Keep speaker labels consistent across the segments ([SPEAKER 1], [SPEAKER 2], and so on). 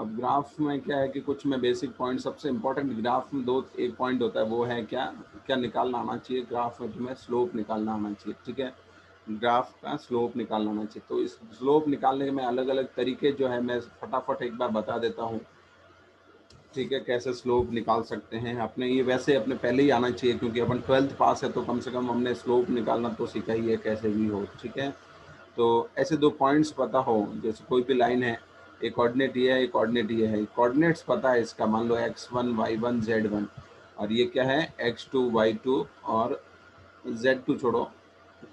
[SPEAKER 1] अब ग्राफ में क्या है कि कुछ में बेसिक पॉइंट, सबसे इम्पोर्टेंट ग्राफ में दो एक पॉइंट होता है, वो है क्या क्या निकालना आना चाहिए ग्राफ में, तुम्हें स्लोप निकालना आना चाहिए, ठीक है। ग्राफ का स्लोप निकालना आना चाहिए। तो इस स्लोप निकालने में अलग अलग तरीके जो है मैं फटाफट एक बार बता देता हूँ, ठीक है, कैसे स्लोप निकाल सकते हैं अपने। ये वैसे अपने पहले ही आना चाहिए क्योंकि अपन 12th पास है, तो कम से कम हमने स्लोप निकालना तो सीखा ही है कैसे भी हो, ठीक है। तो ऐसे दो पॉइंट्स पता हो, जैसे कोई भी लाइन है, एक कोऑर्डिनेट ये है, एक कोऑर्डिनेट ये है, कोऑर्डिनेट्स पता है इसका, मान लो x1 y1 z1, और ये क्या है x2 y2 और z2 छोड़ो,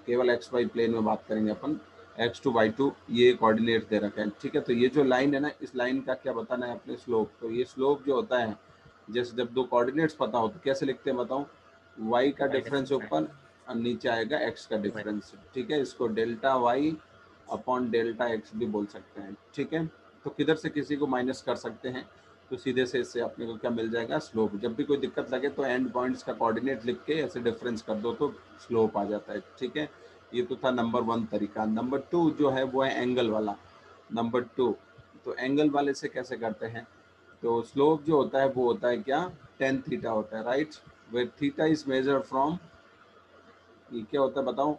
[SPEAKER 1] केवल xy प्लेन में बात करेंगे अपन, x2 y2 ये कोऑर्डिनेट दे रखे हैं, ठीक है। तो ये जो लाइन है ना, इस लाइन का क्या बताना है अपने स्लोप। तो ये स्लोप जो होता है, जैसे जब दो कोऑर्डिनेट्स पता हो तो कैसे लिखते हैं बताओ, y का डिफरेंस ऊपर और नीचे आएगा x का डिफरेंस, ठीक है। इसको delta y upon delta x भी बोल सकते हैं, ठीक है। तो किधर से किसी को माइनस कर सकते हैं, तो सीधे से इससे अपने को क्या मिल जाएगा, स्लोप। जब भी कोई दिक्कत लगे तो एंड पॉइंट्स का कोऑर्डिनेट लिख के ऐसे डिफरेंस कर दो तो स्लोप आ जाता है, ठीक है। ये तो था नंबर 1 तरीका। नंबर 2 जो है वो है एंगल वाला। नंबर 2, तो एंगल वाले से कैसे करते हैं, तो स्लोप जो होता है वो होता है क्या, टेन थीटा होता है, right. Where theta is measure from, ये क्या होता है बताओ,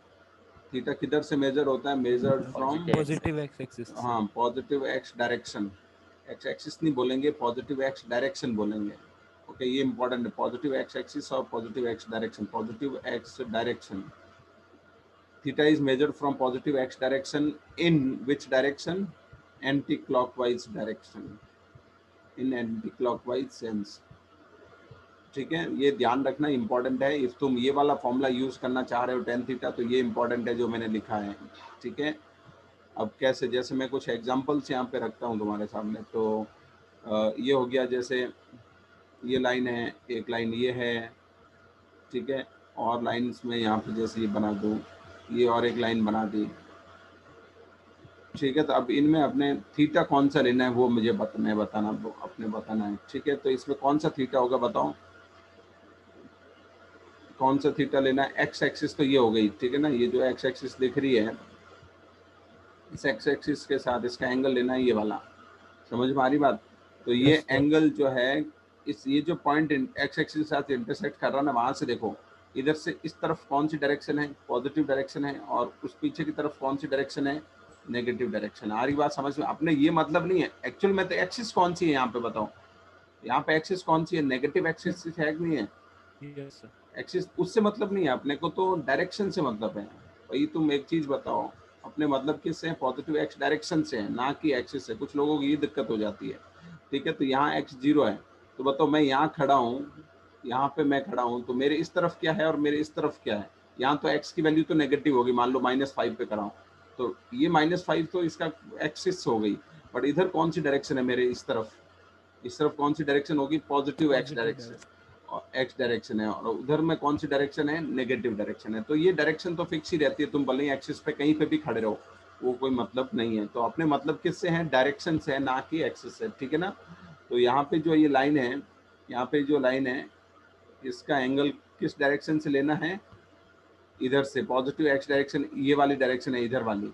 [SPEAKER 1] थीटा किधर से मेजर होता है, measure from,
[SPEAKER 2] positive x axis से।
[SPEAKER 1] हाँ positive x direction, x axis नहीं बोलेंगे, पॉजिटिव एक्स डायरेक्शन बोलेंगे, ओके। ये इंपॉर्टेंट है, पॉजिटिव एक्स एक्सिस और positive x direction, positive x direction. Theta is measured from positive x direction in which direction, anti clockwise direction, in anti clockwise sense, ठीक है। ये ध्यान रखना important है, इफ तुम ये वाला फॉर्मूला यूज करना चाह रहे हो टेन थीटा, तो ये इंपॉर्टेंट है जो मैंने लिखा है, ठीक है। अब कैसे, जैसे मैं कुछ एग्जांपल्स यहाँ पे रखता हूँ तुम्हारे सामने, तो ये हो गया, जैसे ये लाइन है, एक लाइन ये है, ठीक है, और लाइंस में यहाँ पे जैसे ये बना दूँ, ये और एक लाइन बना दी, ठीक है। तो अब इनमें अपने थीटा कौन सा लेना है वो मुझे बताना, वो अपने बताना है, ठीक है। तो इसमें कौन सा थीटा होगा बताओ, कौन सा थीटा लेना है। एक्स एक्सिस तो ये हो गई, ठीक है ना, ये जो एक्स एक्सिस दिख रही है, इस एक्स एक्सिस के साथ इसका एंगल लेना है ये वाला, समझ में आ रही बात। तो ये
[SPEAKER 2] यस सर।
[SPEAKER 1] एंगल जो है, इस ये जो पॉइंट एक्स एक्सिस के साथ इंटरसेक्ट कर रहा है ना, वहां से देखो इधर से इस तरफ कौन सी डायरेक्शन है, पॉजिटिव डायरेक्शन है, और उस पीछे की तरफ कौन सी डायरेक्शन है, नेगेटिव डायरेक्शन। आ रही बात समझ में, अपने ये मतलब नहीं है एक्चुअल में, तो एक्सिस कौन सी है यहाँ पे बताओ, यहाँ पे एक्सिस कौन सी है, नेगेटिव एक्सिस है कि नहीं है,
[SPEAKER 2] यस सर।
[SPEAKER 1] एक्सिस उससे मतलब नहीं है अपने को, तो डायरेक्शन से मतलब है। भाई तुम एक चीज बताओ, अपने मतलब किससे है, पॉजिटिव एक्स डायरेक्शन से है, ना कि एक्सिस से। कुछ लोगों की ये दिक्कत हो जाती है, ठीक है। तो यहाँ एक्स जीरो है, तो बताओ मैं यहाँ खड़ा हूँ, यहाँ पे मैं खड़ा हूँ, तो मेरे इस तरफ क्या है और मेरे इस तरफ क्या है। यहाँ तो एक्स की वैल्यू तो नेगेटिव होगी, मान लो -5 पे खड़ा हूँ, तो ये -5 तो इसका एक्सिस हो गई, बट इधर कौन सी डायरेक्शन है मेरे इस तरफ, इस तरफ कौन सी डायरेक्शन होगी, positive x
[SPEAKER 2] positive
[SPEAKER 1] direction,
[SPEAKER 2] direction.
[SPEAKER 1] और एक्स डायरेक्शन है, और उधर में कौन सी डायरेक्शन है, नेगेटिव डायरेक्शन है। तो ये डायरेक्शन तो फिक्स ही रहती है, तुम भले ही एक्सिस पे कहीं पे भी खड़े रहो, वो कोई मतलब नहीं है। तो अपने मतलब किससे है, डायरेक्शन से है, ना कि एक्सिस से, ठीक है ना। तो यहाँ पे जो ये लाइन है, यहाँ पे जो लाइन है, इसका एंगल किस डायरेक्शन से लेना है, इधर से, पॉजिटिव एक्स डायरेक्शन ये वाली डायरेक्शन है, इधर वाली,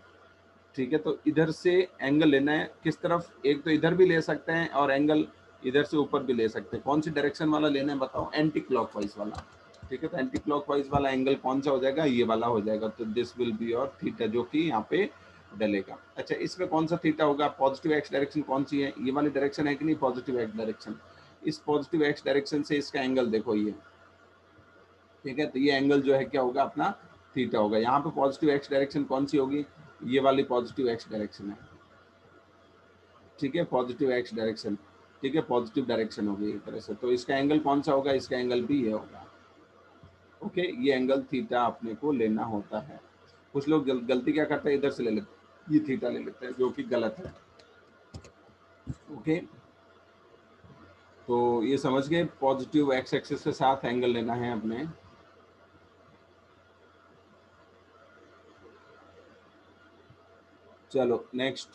[SPEAKER 1] ठीक है। तो इधर से एंगल लेना है किस तरफ, एक तो इधर भी ले सकते हैं और एंगल इधर से ऊपर भी ले सकते हैं। कौन सी डायरेक्शन वाला लेना है बताओ, एंटी क्लॉकवाइज वाला, ठीक है। तो एंटी क्लॉकवाइज वाला एंगल कौन सा हो जाएगा, ये वाला हो जाएगा। तो this will be your theta, जो कि यहाँ पे डलेगा। अच्छा, इसमें कौन सा थीटा होगा, पॉजिटिव एक्स डायरेक्शन कौन सी है, ये वाली डायरेक्शन है कि नहीं, पॉजिटिव एक्स डायरेक्शन। इस पॉजिटिव एक्स डायरेक्शन से इसका एंगल देखो ये, ठीक है। तो ये एंगल जो है क्या होगा अपना, थीटा होगा। यहाँ पे पॉजिटिव एक्स डायरेक्शन कौन सी होगी, ये वाली पॉजिटिव एक्स डायरेक्शन है, ठीक है, पॉजिटिव एक्स डायरेक्शन, ठीक है, पॉजिटिव डायरेक्शन होगी एक तरह से। तो इसका एंगल कौन सा होगा, इसका एंगल भी ये होगा, ओके। ये एंगल थीटा अपने को लेना होता है। कुछ लोग गलती क्या करते हैं, इधर से ले लेते हैं, ये थीटा ले लेते हैं, जो कि गलत है, ओके। तो ये समझ गए, पॉजिटिव एक्स एक्सिस के साथ एंगल लेना है अपने। चलो नेक्स्ट,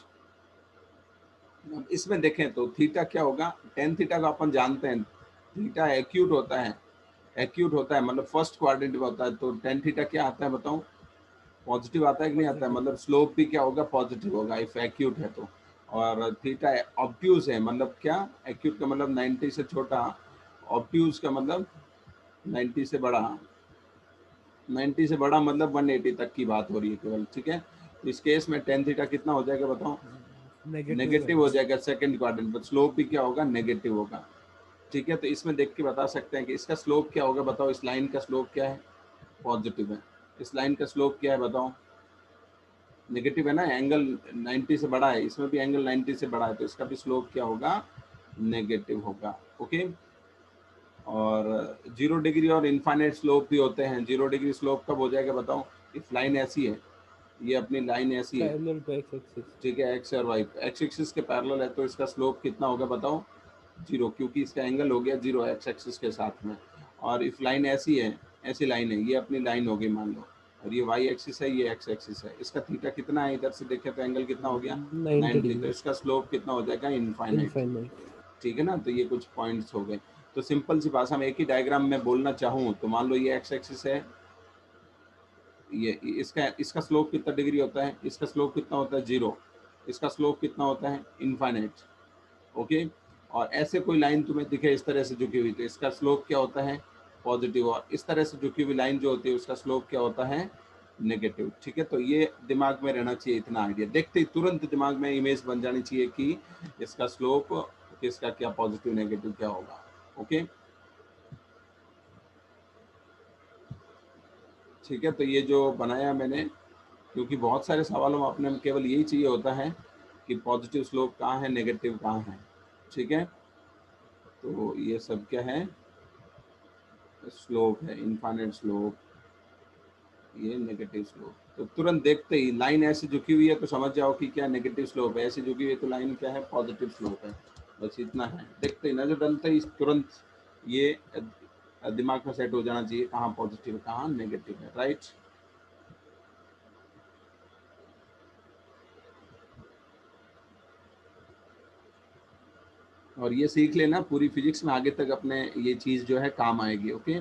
[SPEAKER 1] इसमें देखें तो थीटा क्या होगा, टेन थीटा को अपन जानते हैं, थीटा एक्यूट होता है, एक्यूट होता है मतलब फर्स्ट क्वाड्रेंट में होता है। तो टेन थीटा क्या आता है बताओ, पॉजिटिव आता है कि नहीं आता है,
[SPEAKER 2] पॉजिटिव।
[SPEAKER 1] मतलब स्लोप भी क्या होगा, पॉजिटिव होगा इफ एक्यूट है तो। और थीटा ऑब्ट्यूज है, मतलब क्या, एक्यूट का मतलब 90 से छोटा, ऑब्ट्यूज का मतलब 90 से बड़ा, 90 से बड़ा मतलब 180 तक की बात हो रही है केवल, ठीक है। तो इस केस में टेन थीटा कितना हो जाएगा बताओ,
[SPEAKER 2] नेगेटिव
[SPEAKER 1] नेगेटिव हो
[SPEAKER 2] रहेगा।
[SPEAKER 1] जाएगा सेकंड क्वाड्रेंट पर, स्लोप भी क्या होगा, नेगेटिव होगा, ठीक है। तो इसमें देख के बता सकते हैं कि इसका स्लोप क्या होगा, बताओ इस लाइन का स्लोप क्या है, पॉजिटिव है। इस लाइन का स्लोप क्या है बताओ, नेगेटिव है ना, एंगल 90 से बड़ा है, इसमें भी एंगल 90 से बड़ा है, तो इसका भी स्लोप क्या होगा, नेगेटिव होगा, ओके। और 0 डिग्री और इनफाइनाइट स्लोप भी होते हैं। 0 डिग्री स्लोप कब हो जाएगा बताओ, इफ लाइन ऐसी है, ये अपनी लाइन ऐसी है,
[SPEAKER 2] पैरेलल टू एक्स एक्सिस।
[SPEAKER 1] ठीक है, एक्स और वाई एक्स एक्सिस के पैरेलल है, तो इसका स्लोप कितना होगा बताओ, 0, क्योंकि इसका एंगल हो गया 0 एक्स एक्सिस के साथ में। और इफ लाइन ऐसी है, ऐसी लाइन है, ये अपनी लाइन होगी मान लो, और ये वाई एक्सिस है, ये एक्स एक्सिस है, इसका थीटा कितना है, इधर से देखे तो एंगल कितना हो गया,
[SPEAKER 2] 90
[SPEAKER 1] 90, तो
[SPEAKER 2] डिग्री
[SPEAKER 1] इसका स्लोप कितना हो जाएगा, इनफाइनाइट,
[SPEAKER 2] इनफाइनाइट।
[SPEAKER 1] ठीक है ना। तो ये कुछ पॉइंट्स हो गए। तो सिंपल सी भाषा में एक ही डायग्राम में बोलना चाहूँ तो मान लो ये एक्स एक्सिस है, ये इसका इसका स्लोप कितना डिग्री होता है, इसका स्लोप कितना होता है, 0, इसका स्लोप कितना होता है, इनफाइनाइट, ओके। और ऐसे कोई लाइन तुम्हें दिखे इस तरह से झुकी हुई, तो इसका स्लोप क्या होता है, पॉजिटिव। और इस तरह से झुकी हुई लाइन जो होती है उसका स्लोप क्या होता है, नेगेटिव, ठीक है। तो ये दिमाग में रहना चाहिए, इतना आइडिया देखते ही तुरंत दिमाग में इमेज बन जानी चाहिए कि इसका स्लोप किसका क्या पॉजिटिव नेगेटिव क्या होगा, ओके, ठीक है। तो ये जो बनाया मैंने, क्योंकि बहुत सारे सवालों में अपने केवल यही चाहिए होता है कि पॉजिटिव स्लोप कहाँ है, नेगेटिव कहाँ है, ठीक है। तो ये सब क्या है, स्लोप है, इनफाइनाइट स्लोप, ये नेगेटिव स्लोप। तो तुरंत देखते ही लाइन ऐसी झुकी हुई है तो समझ जाओ कि क्या नेगेटिव स्लोप है, ऐसी झुकी हुई है तो लाइन क्या है, पॉजिटिव स्लोप है, बस इतना है। देखते ही नजर डालते ही तुरंत ये दिमाग में सेट हो जाना चाहिए कहाँ पॉजिटिव कहाँ नेगेटिव है, राइट। और ये सीख लेना, पूरी फिजिक्स में आगे तक अपने ये चीज जो है काम आएगी, ओके।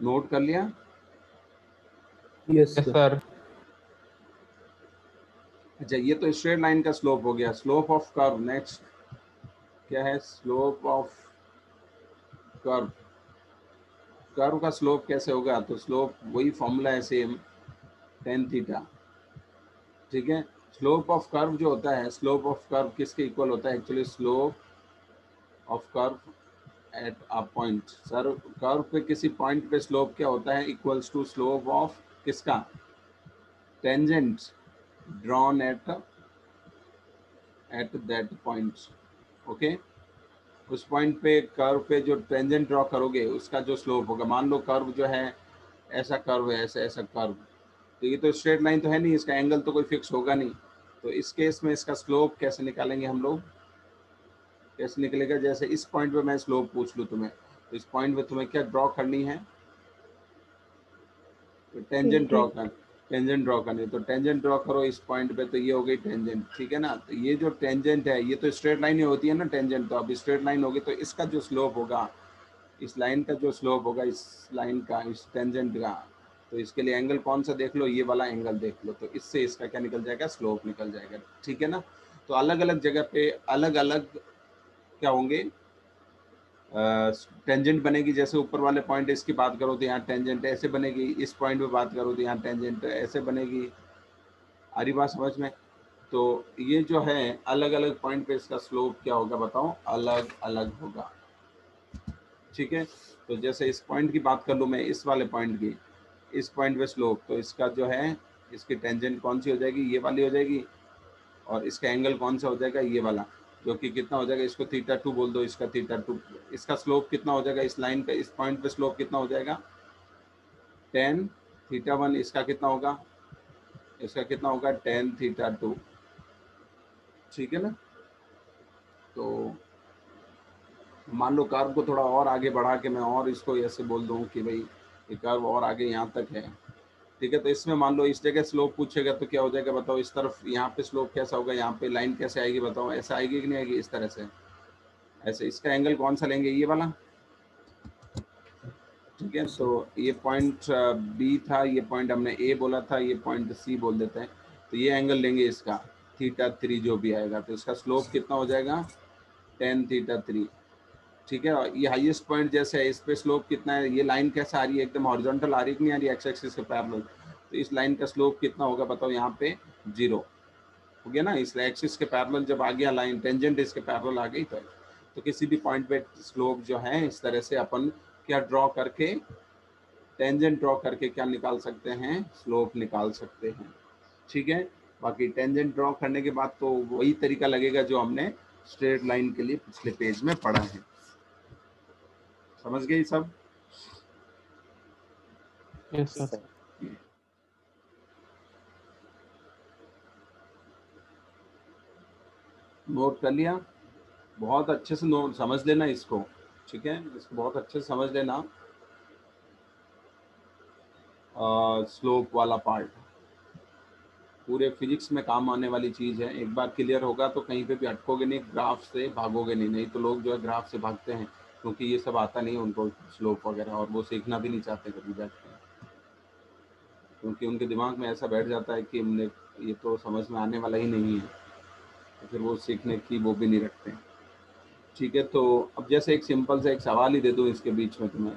[SPEAKER 1] नोट कर लिया,
[SPEAKER 2] यस
[SPEAKER 3] यस
[SPEAKER 2] सर।
[SPEAKER 3] सर।
[SPEAKER 1] अच्छा ये तो स्ट्रेट लाइन का स्लोप हो गया। स्लोप ऑफ कर्व, नेक्स्ट क्या है, स्लोप ऑफ कर्व। कर्व का स्लोप कैसे होगा, तो स्लोप वही फॉर्मूला है सेम, टेन थीटा, ठीक है। स्लोप ऑफ कर्व जो होता है, स्लोप ऑफ कर्व किसके इक्वल होता है actually, slope of curve at a point. Sir curve पे किसी पॉइंट पे स्लोप क्या होता है, इक्वल्स टू स्लोप ऑफ किसका, tangent drawn at that point, okay. उस पॉइंट पे कर्व पे जो टेंजेंट ड्रॉ करोगे उसका जो स्लोप होगा, मान लो कर्व जो है ऐसा कर्व है, ऐसा ऐसा कर्व, तो ये तो स्ट्रेट लाइन तो है नहीं, इसका एंगल तो कोई फिक्स होगा नहीं। तो इस केस में इसका स्लोप कैसे निकालेंगे हम लोग, कैसे निकलेगा, जैसे इस पॉइंट पे मैं स्लोप पूछ लूँ तुम्हें, तो इस पॉइंट पे तुम्हें क्या ड्रॉ करनी है, तो टेंजेंट ड्रॉ कर, टेंजेंट ड्रॉ करनी, तो टेंजेंट ड्रॉ करो इस पॉइंट पे, तो ये हो गई टेंजेंट, ठीक है ना। तो ये जो टेंजेंट है ये तो स्ट्रेट लाइन ही होती है ना टेंजेंट, तो अब स्ट्रेट लाइन होगी तो इसका जो स्लोप होगा, इस लाइन का जो स्लोप होगा, इस लाइन का, इस टेंजेंट का, तो इसके लिए एंगल कौन सा देख लो, ये वाला एंगल देख लो, तो इससे इसका क्या निकल जाएगा, स्लोप निकल जाएगा, ठीक है ना। तो अलग अलग जगह पे अलग अलग क्या होंगे, टेंजेंट बनेगी। जैसे ऊपर वाले पॉइंट इसकी बात करो तो यहाँ टेंजेंट ऐसे बनेगी, इस पॉइंट पे बात करो तो यहाँ टेंजेंट ऐसे बनेगी, आ रही बात समझ में। तो ये जो है अलग अलग पॉइंट पे इसका स्लोप क्या होगा बताओ, अलग अलग होगा, ठीक है। तो जैसे इस पॉइंट की बात कर लूँ मैं, इस वाले पॉइंट की, इस पॉइंट पे स्लोप, तो इसका जो है इसकी टेंजेंट कौन सी हो जाएगी, ये वाली हो जाएगी, और इसका एंगल कौन सा हो जाएगा, ये वाला, जो कि कितना हो जाएगा, इसको थीटा 2 बोल दो, इसका थीटा 2। इसका स्लोप कितना हो जाएगा, इस लाइन का, इस पॉइंट पे स्लोप कितना हो जाएगा, टेन थीटा 1, इसका कितना होगा, इसका कितना होगा, टेन थीटा 2, ठीक है ना। तो मान लो कर्व को थोड़ा और आगे बढ़ा के मैं और इसको ऐसे बोल दूँ कि भाई ये कर्व और आगे यहाँ तक है, ठीक है। तो इसमें मान लो इस जगह स्लोप पूछेगा तो क्या हो जाएगा बताओ, इस तरफ यहाँ पे स्लोप कैसा होगा, यहाँ पे लाइन कैसे आएगी बताओ, ऐसा आएगी कि नहीं आएगी, इस तरह से, ऐसे इसका एंगल कौन सा लेंगे, ये वाला, ठीक है। तो ये पॉइंट बी था, ये पॉइंट हमने ए बोला था, ये पॉइंट सी बोल देते हैं। तो ये एंगल लेंगे इसका θ3 जो भी आएगा, तो इसका स्लोप कितना हो जाएगा, tan θ3, ठीक है। और ये हाईएस्ट पॉइंट जैसे है, इस पे स्लोप कितना है, ये लाइन कैसे आ रही है, एकदम हॉरिजॉन्टल आ रही है कि नहीं आ रही, एक्स एक्सिस के पैरेलल। तो इस लाइन का स्लोप कितना होगा बताओ, यहाँ पे 0 हो गया ना। इस एक्सिस के पैरेलल जब आ गया लाइन, टेंजेंट इसके पैरेलल आ गई, तो किसी भी पॉइंट पे स्लोप जो है इस तरह से अपन क्या ड्रॉ करके, टेंजेंट ड्रॉ करके क्या निकाल सकते हैं, स्लोप निकाल सकते हैं, ठीक है। बाकी टेंजेंट ड्रॉ करने के बाद तो वही तरीका लगेगा जो हमने स्ट्रेट लाइन के लिए पिछले पेज में पढ़ा है। समझ गए सब?
[SPEAKER 2] Yes sir.
[SPEAKER 1] नोट कर लिया? बहुत अच्छे से नोट समझ लेना इसको, ठीक है, इसको बहुत अच्छे से समझ लेना। स्लोप वाला पार्ट पूरे फिजिक्स में काम आने वाली चीज़ है। एक बार क्लियर होगा तो कहीं पे भी अटकोगे नहीं, ग्राफ से भागोगे नहीं। नहीं तो लोग जो है ग्राफ से भागते हैं, क्योंकि ये सब आता नहीं है उनको, स्लोप वगैरह, और वो सीखना भी नहीं चाहते कभी बैठ के, क्योंकि उनके दिमाग में ऐसा बैठ जाता है कि हमने ये तो समझ में आने वाला ही नहीं है, तो फिर वो सीखने की वो भी नहीं रखते, ठीक है। तो अब जैसे एक सिंपल सा एक सवाल ही दे दूँ इसके बीच में तुम्हें,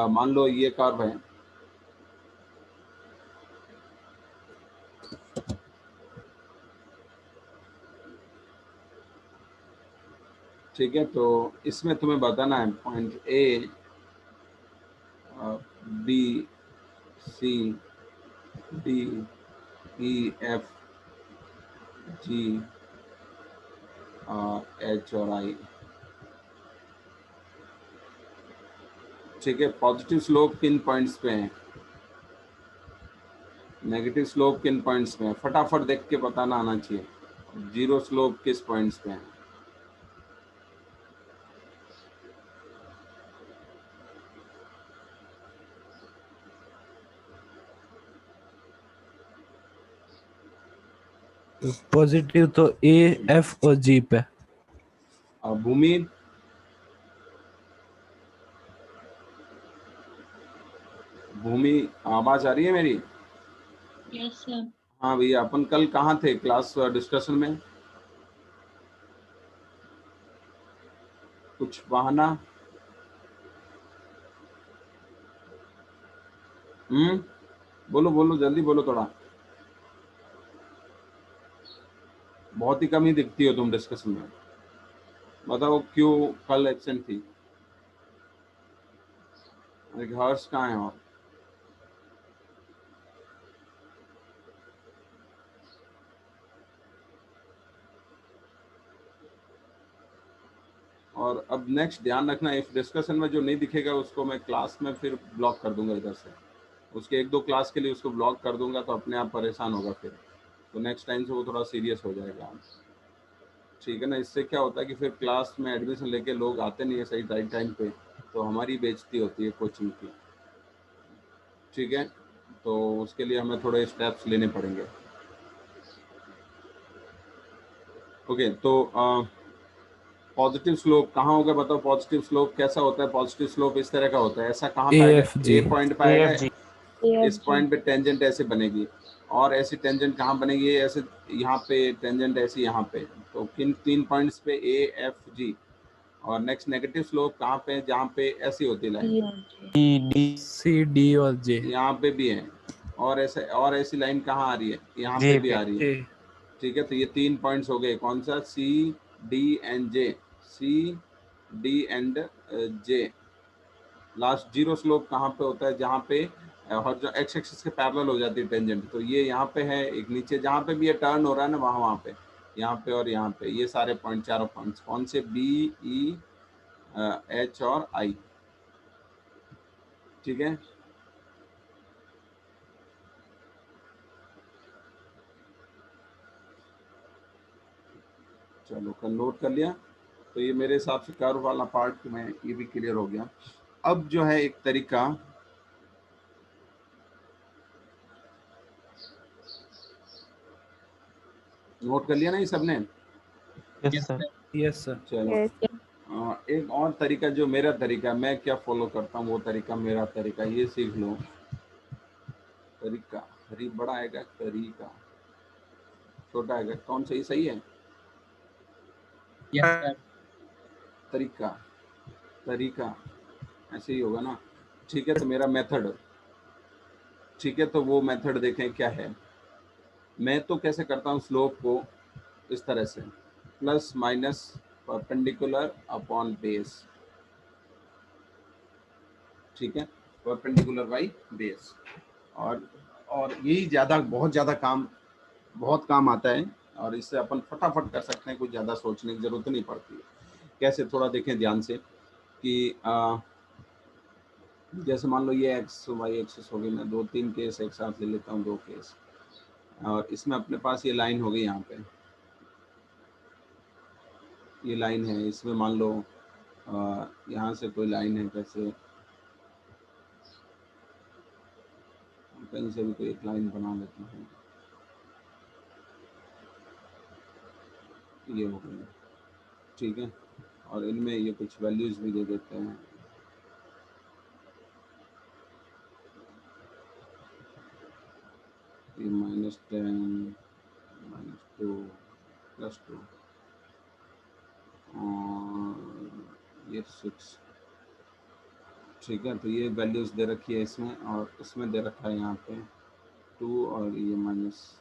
[SPEAKER 1] मान लो ये कर्व है, ठीक है। तो इसमें तुम्हें बताना है point A, B, C, D, E, F, G, H और आई, ठीक है। पॉजिटिव स्लोप किन पॉइंट्स पे है, नेगेटिव स्लोप किन पॉइंट्स पे है, फटाफट देख के बताना आना चाहिए। जीरो स्लोप किस पॉइंट्स पे है,
[SPEAKER 2] पॉजिटिव तो ए, एफ और जी पे।
[SPEAKER 1] भूमि, भूमि, आवाज आ रही है मेरी?
[SPEAKER 3] Yes sir.
[SPEAKER 1] हाँ भैया, अपन कल कहाँ थे क्लास डिस्कशन में, कुछ बहाना? बोलो बोलो, जल्दी बोलो थोड़ा, बहुत ही कम ही दिखती हो तुम डिस्कशन में, बताओ क्यों कल एब्सेंट थी? हर्ष कहाँ है? और अब नेक्स्ट ध्यान रखना, इस डिस्कशन में जो नहीं दिखेगा उसको मैं क्लास में फिर ब्लॉक कर दूंगा इधर से, उसके एक दो क्लास के लिए उसको ब्लॉक कर दूंगा, तो अपने आप परेशान होगा फिर, तो नेक्स्ट टाइम से वो थोड़ा सीरियस हो जाएगा, ठीक है ना। इससे क्या होता है कि फिर क्लास में एडमिशन लेके लोग आते नहीं है सही राइट टाइम पे, तो हमारी बेइज्जती होती है कोचिंग की, ठीक है। तो उसके लिए हमें थोड़े स्टेप्स लेने पड़ेंगे। ओके, तो पॉजिटिव स्लोप कहाँ होगा बताओ, पॉजिटिव स्लोप कैसा होता है, पॉजिटिव स्लोप इस तरह का होता है, ऐसा कहाँ
[SPEAKER 2] ए
[SPEAKER 1] पाएगा,
[SPEAKER 2] एफ जी।
[SPEAKER 1] ए पॉइंट पाएगा, इस
[SPEAKER 3] AFG।
[SPEAKER 1] पॉइंट पे टेंजेंट ऐसे बनेगी, और ऐसी टेंजेंट कहाँ बनेगी, ऐसे यहाँ पे टेंजेंट ऐसी यहाँ पे, तो किन तीन पॉइंट्स पे, ए, एफ, जी। और नेक्स्ट नेगेटिव स्लोप कहाँ पे, जहाँ पे ऐसी होती लाइन,
[SPEAKER 3] D और J।
[SPEAKER 2] सी, डी और जे।
[SPEAKER 1] यहाँ पे भी है, और ऐसे और ऐसी लाइन कहाँ आ रही है, यहाँ पे भी आ रही है,
[SPEAKER 2] ए।
[SPEAKER 1] ठीक है। तो ये तीन पॉइंट्स हो गए, कौन सा, C, D and J, C, D and J. Last zero slope कहाँ पे होता है, जहाँ पे और जो एक्स एक्सिस के पैरेलल हो जाती है टेंजेंट, तो ये यहाँ पे है, एक नीचे जहाँ पे भी ये टर्न हो रहा है ना, वहाँ वहाँ पे, यहाँ पे और यहाँ पे, ये सारे पॉइंट, चारों पॉइंट्स कौन से, बी, ई, एच और आई, ठीक है। चलो कल नोट कर लिया, तो ये मेरे हिसाब से कर्व वाला पार्ट में ये भी क्लियर हो गया। अब जो है एक तरीका, नोट कर लिया ना ये सबने?
[SPEAKER 2] Yes sir. Yes sir.
[SPEAKER 1] चलो
[SPEAKER 4] Yes.
[SPEAKER 1] एक और तरीका जो मेरा तरीका, मैं क्या फॉलो करता हूँ वो तरीका मेरा तरीका, ये सीख लो। तरीका हरी बड़ा आएगा, तरीका छोटा आएगा, कौन सही सही है?
[SPEAKER 3] Yes, sir.
[SPEAKER 1] तरीका तरीका ऐसे ही होगा ना। ठीक है, तो मेरा मेथड, ठीक है, तो वो मेथड देखें क्या है। मैं तो कैसे करता हूँ स्लोप को इस तरह से, plus minus perpendicular upon base, ठीक है, परपेंडिकुलर बाई बेस। और यही ज़्यादा बहुत ज़्यादा बहुत काम आता है, और इससे अपन फटाफट कर सकते हैं, कुछ ज़्यादा सोचने की ज़रूरत नहीं पड़ती है। कैसे, थोड़ा देखें ध्यान से कि जैसे मान लो ये एक्स वाई एक्सिस हो गई, मैं 2-3 केस एक साथ ले लेता हूँ, 2 केस, और इसमें अपने पास ये लाइन हो गई, यहाँ पे ये लाइन है, इसमें मान लो यहाँ से कोई लाइन है, कैसे कहीं से भी कोई एक लाइन बना लेते हैं, ये हो गई, ठीक है, और इनमें ये कुछ वैल्यूज भी दे देते हैं, ये -10 -2 +2 और ये 6, ठीक है, तो ये वैल्यूज दे रखी है इसमें, और इसमें दे रखा है यहाँ पे 2, और ये -20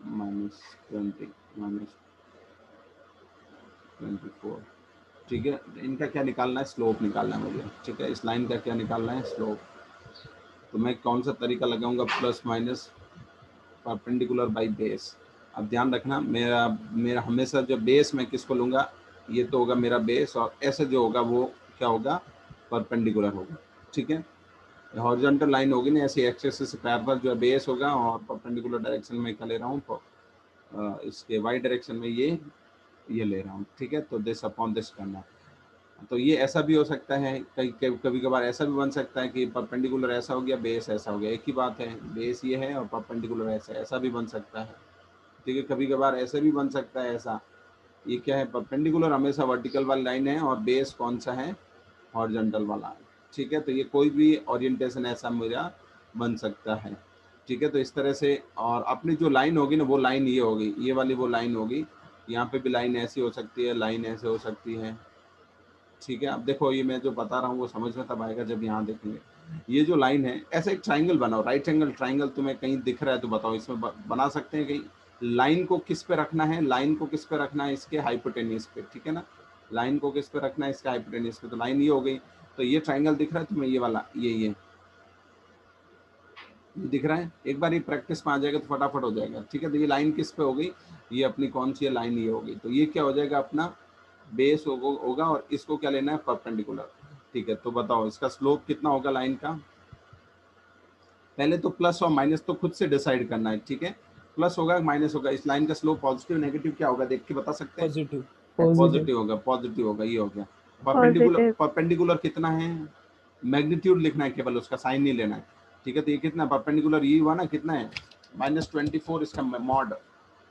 [SPEAKER 1] -24, ठीक है। इनका क्या निकालना है, स्लोप निकालना है मुझे, ठीक है, इस लाइन का क्या निकालना है, स्लोप। तो मैं कौन सा तरीका लगाऊंगा, plus minus perpendicular by base. अब ध्यान रखना, मेरा मेरा हमेशा जो बेस मैं किसको लूँगा, ये तो होगा मेरा बेस, और ऐसे जो होगा वो क्या होगा, परपेंडिकुलर होगा, ठीक है। हॉरिजॉन्टल लाइन होगी ना, ऐसे एक्सिस से पैरेलल जो है बेस होगा, और परपेंडिकुलर डायरेक्शन में क्या ले रहा हूँ, इसके वाई डायरेक्शन में ये ले रहा हूँ, ठीक है। तो दिस अपॉन दिस करना, तो ये ऐसा भी हो सकता है, कभी कभार ऐसा भी बन सकता है कि परपेंडिकुलर ऐसा हो गया, बेस ऐसा हो गया, एक ही बात है, बेस ये है और परपेंडिकुलर ऐसा भी बन सकता है, ठीक है। कभी कभार ऐसे भी बन सकता है ऐसा, ये क्या है, परपेंडिकुलर हमेशा वर्टिकल वाली लाइन है, और बेस कौन सा है, हॉरिजॉन्टल वाला है, ठीक है। तो ये कोई भी ओरिएंटेशन ऐसा मेरा बन सकता है, ठीक है। तो इस तरह से, और अपनी जो लाइन होगी ना, वो लाइन ये होगी, ये वाली वो लाइन होगी, यहाँ पे भी लाइन ऐसी हो सकती है, लाइन ऐसे हो सकती है, ठीक है। अब देखो, ये मैं जो बता रहा हूँ वो समझ में तब आएगा जब यहाँ देखेंगे। ये जो लाइन है, ऐसा एक ट्राइंगल बनाओ, राइट एंगल ट्राइंगल, तुम्हें कहीं दिख रहा है तो बताओ, इसमें बना सकते हैं कहीं। लाइन को किस पे रखना है, लाइन को किस पे रखना है, इसके हाइपोटेन्यूज पे, ठीक है ना। लाइन को किस पे रखना है, इसके हाइपोटेन्यूज पे। तो लाइन ये हो गई, तो ये ट्राइंगल दिख रहा है तुम्हें, ये वाला, ये दिख रहा है। एक बार ये प्रैक्टिस में आ जाएगा तो फटाफट हो जाएगा, ठीक है। तो ये लाइन किस पे हो गई, ये अपनी कौन सी लाइन ये होगी, तो ये क्या हो जाएगा, अपना बेस होगा, और इसको क्या लेना है, परपेंडिकुलर, ठीक है। तो बताओ इसका स्लोप कितना होगा लाइन का, पहले तो प्लस और माइनस तो खुद से डिसाइड करना है, ठीक है। प्लस होगा माइनस होगा, इस लाइन का स्लोप पॉजिटिव नेगेटिव क्या होगा, देख के बता सकते हैं।
[SPEAKER 2] पॉजिटिव।
[SPEAKER 1] पॉजिटिव होगा, पॉजिटिव होगा, ये हो गया।
[SPEAKER 4] Positive.
[SPEAKER 1] परपेंडिकुलर कितना है, मैग्नीट्यूड लिखना है केवल, उसका साइन नहीं लेना है, ठीक है। तो ये कितना परपेंडिकुलर, ये हुआ ना, कितना है, -24, इसका मॉड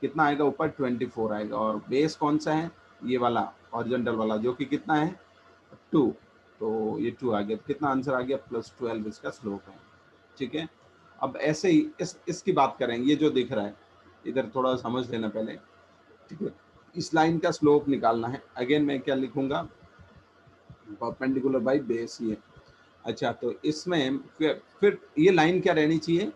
[SPEAKER 1] कितना आएगा, ऊपर 24 आएगा, और बेस कौन सा है, ये वाला हॉरिजॉन्टल वाला, जो कि कितना है 2, तो ये 2 आ गया, तो कितना आंसर आ गया, +12 इसका स्लोप है, ठीक है। अब ऐसे ही इसकी बात करें, ये जो दिख रहा है इधर थोड़ा समझ लेना पहले, ठीक है। इस लाइन का स्लोप निकालना है, अगेन मैं क्या लिखूंगा, परपेंडिकुलर बाई बेस, ये। अच्छा, तो इसमें फिर ये लाइन क्या रहनी चाहिए,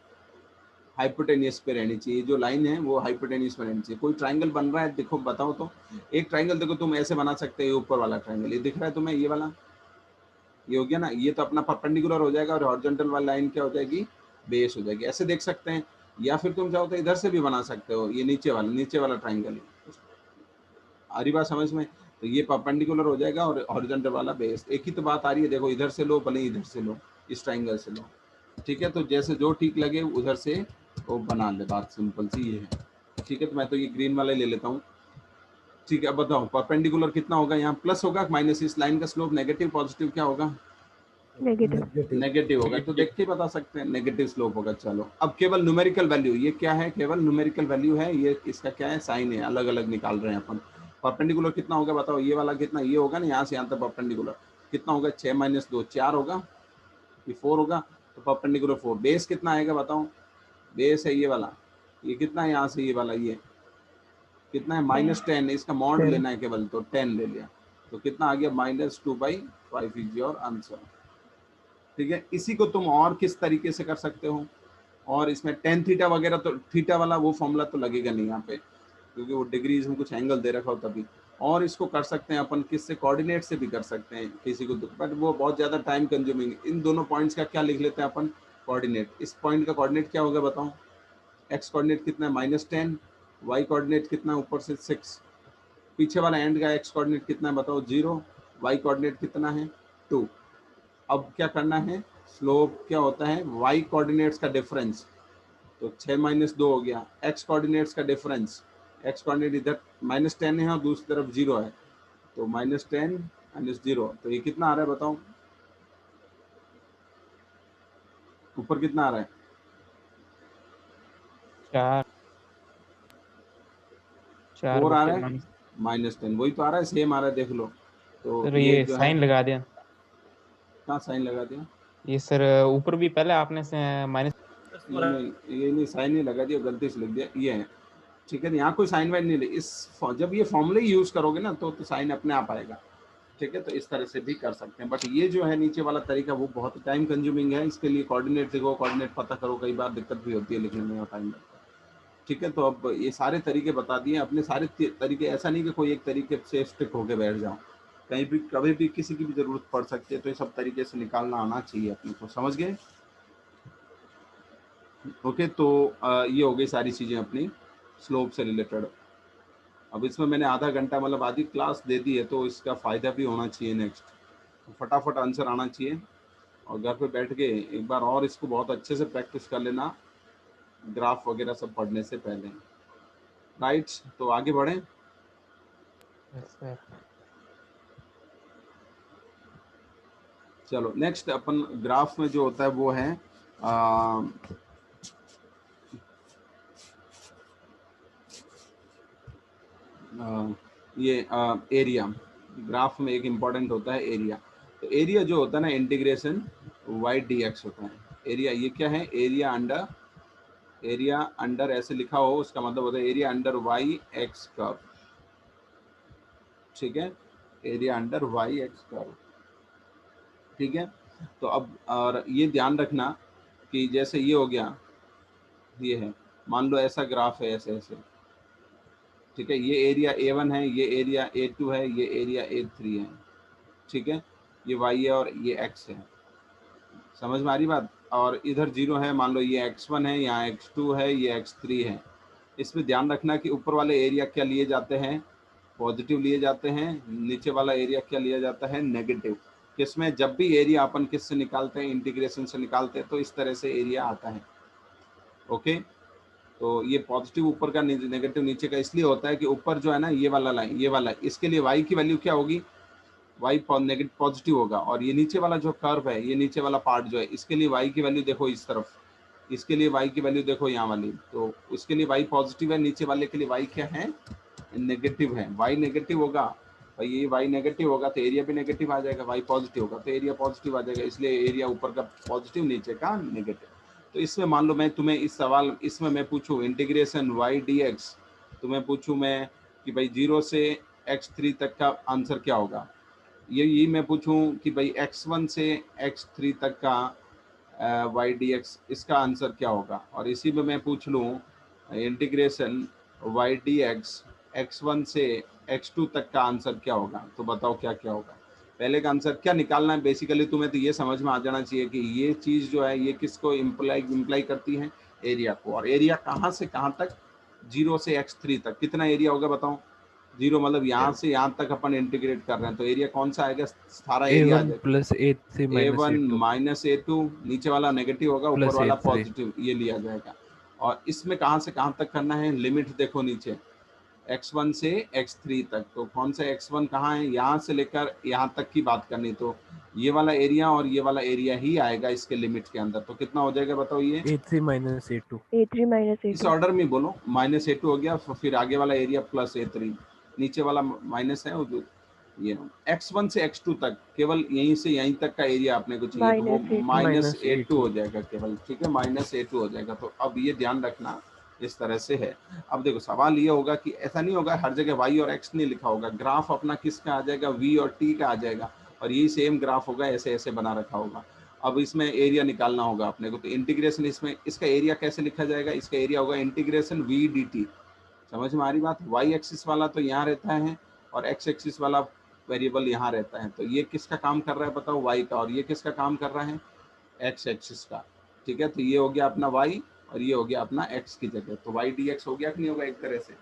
[SPEAKER 1] हाइपोटेनियस पे रहनी चाहिए, जो लाइन है वो हाइपोटेनियस पे रहनी चाहिए। कोई ट्राइंगल बन रहा है, देखो बताओ तो, एक ट्राइंगल देखो तुम ऐसे बना सकते हो, ऊपर वाला ट्राइंगल ये दिख रहा है तुम्हें, ये वाला, ये हो गया ना, ये तो अपना परपेंडिकुलर हो जाएगा, और हॉरिजॉन्टल वाली लाइन क्या हो जाएगी, बेस हो जाएगी, ऐसे देख सकते हैं। या फिर तुम चाहो तो इधर से भी बना सकते हो, ये नीचे वाला ट्राइंगल, आ रही बात समझ में। तो ये परपेंडिकुलर हो जाएगा, और हॉरिजॉन्टल वाला बेस, एक ही तो बात आ रही है, देखो इधर से लो भले इधर से लो, इस ट्राइंगल से लो, ठीक है। तो जैसे जो ठीक लगे उधर से वो बना ले, बात सिंपल सी ये है, ठीक है। तो मैं तो ये ग्रीन वाला ले लेता हूँ, ठीक है। अब बताओ परपेंडिकुलर कितना होगा, यहाँ प्लस होगा माइनस, इस लाइन का स्लोप नेगेटिव पॉजिटिव क्या होगा,
[SPEAKER 4] नेगेटिव।
[SPEAKER 1] नेगेटिव होगा, तो देख के बता सकते हैं नेगेटिव स्लोप होगा। चलो अब केवल न्यूमेरिकल वैल्यू, ये क्या है, केवल न्यूमेरिकल वैल्यू है, ये इसका क्या है, साइन है, अलग अलग निकाल रहे हैं अपन। परपेंडिकुलर कितना होगा बताओ, ये वाला कितना, ये होगा ना यहाँ से यहाँ तक परपेंडिकुलर कितना होगा, 6 - 2 4 होगा कि 4 होगा, तो परपेंडिकुलर 4। बेस कितना आएगा बताओ, बेस है ये वाला, ये कितना है यहाँ से, ये वाला ये कितना है, -10, इसका मॉड
[SPEAKER 2] 10।
[SPEAKER 1] लेना है केवल, तो 10 ले लिया, तो कितना आ गया, -2/5 इज योर आंसर। ठीक है, इसी को तुम और किस तरीके से कर सकते हो, और इसमें tan थीटा वगैरह, तो थीटा वाला वो फॉर्मूला तो लगेगा नहीं यहाँ पे, क्योंकि वो डिग्रीज में कुछ एंगल दे रखा हो तभी। और इसको कर सकते हैं अपन किससे, कोऑर्डिनेट से भी कर सकते हैं किसी को, बट वो बहुत ज़्यादा टाइम कंज्यूमिंग। इन दोनों पॉइंट्स का क्या लिख लेते हैं अपन, कोऑर्डिनेट। इस पॉइंट का कोऑर्डिनेट क्या होगा बताओ, एक्स कोऑर्डिनेट कितना है -10, वाई कोऑर्डिनेट कितना है ऊपर से 6, पीछे वाला एंड का एक्स कोऑर्डिनेट कितना है बताओ 0, वाई कोऑर्डिनेट कितना है 2। अब क्या करना है, स्लोप क्या होता है, वाई कोऑर्डिनेट्स का डिफरेंस, तो 6 - 2 हो गया, एक्स कोऑर्डिनेट्स का डिफरेंस, एक्स कोऑर्डिनेट इधर -10 है और दूसरी तरफ 0 है, तो -10 - 0, तो ये कितना आ रहा है बताओ, ऊपर कितना आ रहा है,
[SPEAKER 5] 4
[SPEAKER 1] 4 आ रहा है,
[SPEAKER 5] माइनस।
[SPEAKER 1] -10 वही तो आ रहा है, सेम आ रहा है, देख लो। तो
[SPEAKER 5] सर
[SPEAKER 1] ये
[SPEAKER 5] ये
[SPEAKER 1] जो है,
[SPEAKER 5] साइन लगा दिया,
[SPEAKER 1] कहाँ साइन लगा दिया,
[SPEAKER 5] ये सर ऊपर भी पहले आपने से माइनस।
[SPEAKER 1] ये नहीं साइन नहीं लगा दिया, गलती से लिख दिया, ये है। ठीक है, यहाँ कोई साइन वाइन नहीं ले, जब ये फॉर्मूले यूज करोगे ना तो साइन अपने आप आएगा। ठीक है, तो इस तरह से भी कर सकते हैं, बट ये जो है नीचे वाला तरीका वो बहुत टाइम कंज्यूमिंग है, इसके लिए कोऑर्डिनेट देखो, कोऑर्डिनेट पता करो, कई बार दिक्कत भी होती है लिखने में और टाइम लगता है। ठीक है, तो अब ये सारे तरीके बता दिए, अपने सारे तरीके, ऐसा नहीं कि कोई एक तरीके से स्टिक होके बैठ जाओ, कहीं भी कभी भी किसी की भी जरूरत पड़ सकती है, तो ये सब तरीके से निकालना आना चाहिए अपने को, समझ गए। ओके, तो ये हो गई सारी चीज़ें अपनी स्लोप से रिलेटेड। अब इसमें मैंने आधा घंटा मतलब आधी क्लास दे दी है, तो इसका फ़ायदा भी होना चाहिए नेक्स्ट, तो फटाफट आंसर आना चाहिए, और घर पे बैठ के एक बार और इसको बहुत अच्छे से प्रैक्टिस कर लेना, ग्राफ वगैरह सब पढ़ने से पहले। राइट, तो आगे बढ़ें।
[SPEAKER 5] सर
[SPEAKER 1] चलो नेक्स्ट अपन ग्राफ में जो होता है वो है ये एरिया। ग्राफ में एक इम्पॉर्टेंट होता है एरिया, तो एरिया जो होता है ना, इंटीग्रेशन वाई डी एक्स होता है एरिया। ये क्या है, एरिया अंडर ऐसे लिखा हो, उसका मतलब होता है area under y x curve. ठीक है, area under y x curve. ठीक है, तो अब और ये ध्यान रखना कि जैसे ये हो गया, ये है, मान लो ऐसा ग्राफ है ऐसे ऐसे। ठीक है, ये एरिया A1 है, ये एरिया A2 है, ये एरिया A3 है। ठीक है, ये y है और ये x है, समझ में आ रही बात। और इधर 0 है, मान लो ये x1 है, यहाँ x2 है, ये x3 है। इसमें ध्यान रखना कि ऊपर वाले एरिया क्या लिए जाते हैं, पॉजिटिव लिए जाते हैं, नीचे वाला एरिया क्या लिया जाता है, नेगेटिव। किसमें, जब भी एरिया अपन किससे निकालते हैं, इंटीग्रेशन से निकालते हैं, तो इस तरह से एरिया आता है। ओके, तो ये पॉजिटिव ऊपर का, नेगेटिव नीचे का इसलिए होता है कि ऊपर जो है ना ये वाला लाइन, ये वाला, इसके लिए y की वैल्यू क्या होगी, y नेगेटिव पॉजिटिव होगा, और ये नीचे वाला जो कर्व है, ये नीचे वाला पार्ट जो है, इसके लिए y की वैल्यू देखो इस तरफ, इसके लिए y की वैल्यू देखो यहाँ वाली, तो उसके लिए y पॉजिटिव है, नीचे वाले के लिए y क्या है, नेगेटिव है। y नेगेटिव होगा भाई, ये y नेगेटिव होगा तो एरिया भी नेगेटिव आ जाएगा, y पॉजिटिव होगा तो एरिया पॉजिटिव आ जाएगा, इसलिए एरिया ऊपर का पॉजिटिव, नीचे का नेगेटिव। तो इसमें मान लो मैं तुम्हें इस सवाल, इसमें मैं पूछूं इंटीग्रेशन y dx, तुम्हें पूछूं मैं कि भाई 0 से x3 तक का आंसर क्या होगा, यही मैं पूछूं कि भाई x1 से x3 तक का y dx, इसका आंसर क्या होगा। और इसी में मैं पूछ लूं इंटीग्रेशन y dx x1 से x2 तक का आंसर क्या होगा, तो बताओ क्या क्या होगा। पहले का आंसर क्या निकालना है, बेसिकली तुम्हें तो ये समझ में आ जाना चाहिए कि ये चीज़ जो है ये किसको इम्प्लाई करती है, एरिया को। और एरिया कहाँ से कहाँ तक, 0 से x3 तक कितना एरिया होगा बताओ, 0 मतलब यहाँ से यहाँ तक अपन इंटीग्रेट कर रहे हैं, तो एरिया कौन सा आएगा, सारा एरिया आ
[SPEAKER 2] A1
[SPEAKER 1] जाएगा,
[SPEAKER 2] plus A3 minus
[SPEAKER 1] A1
[SPEAKER 2] A2
[SPEAKER 1] minus A2, नीचे वाला नेगेटिव होगा, ऊपर
[SPEAKER 2] प्लस
[SPEAKER 1] वाला
[SPEAKER 2] A3।
[SPEAKER 1] पॉजिटिव, ये लिया जाएगा। और इसमें कहाँ से कहाँ तक करना है, लिमिट देखो नीचे, x1 से x3 तक, तो कौन सा x1 कहाँ है, यहाँ से लेकर यहाँ तक की बात करनी, तो ये वाला एरिया और ये वाला एरिया ही आएगा इसके लिमिट के अंदर। तो कितना हो जाएगा बताओ ये?
[SPEAKER 2] A3 minus A2.
[SPEAKER 4] A3 minus
[SPEAKER 1] इस
[SPEAKER 4] A2.
[SPEAKER 1] ऑर्डर में बोलो, -A2 हो गया, फिर आगे वाला एरिया प्लस A3, नीचे वाला माइनस है, वो ये x1 से x2 तक केवल यहीं से यहीं तक का एरिया आपने को चाहिए, तो वो
[SPEAKER 4] -A2.
[SPEAKER 1] -A2 हो जाएगा केवल, ठीक है, -A2 हो जाएगा। तो अब ये ध्यान रखना, इस तरह से है। अब देखो सवाल ये होगा कि ऐसा नहीं होगा हर जगह y और x नहीं लिखा होगा, ग्राफ अपना किसका आ जाएगा, v और t का आ जाएगा, और यही सेम ग्राफ होगा, ऐसे ऐसे बना रखा होगा। अब इसमें एरिया निकालना होगा अपने को, तो इंटीग्रेशन इसमें इसका एरिया कैसे लिखा जाएगा, इसका एरिया होगा इंटीग्रेशन v dt। समझ में आ रही बात? y एक्सिस वाला तो यहाँ रहता है और x एक्सिस वाला वेरिएबल यहाँ रहता है, तो ये किसका काम कर रहा है बताओ, y का, और ये किसका काम कर रहा है, x एक्सिस का, ठीक है। तो ये हो गया अपना y और ये हो गया अपना x की जगह, तो y dx हो गया कि नहीं होगा एक तरह से,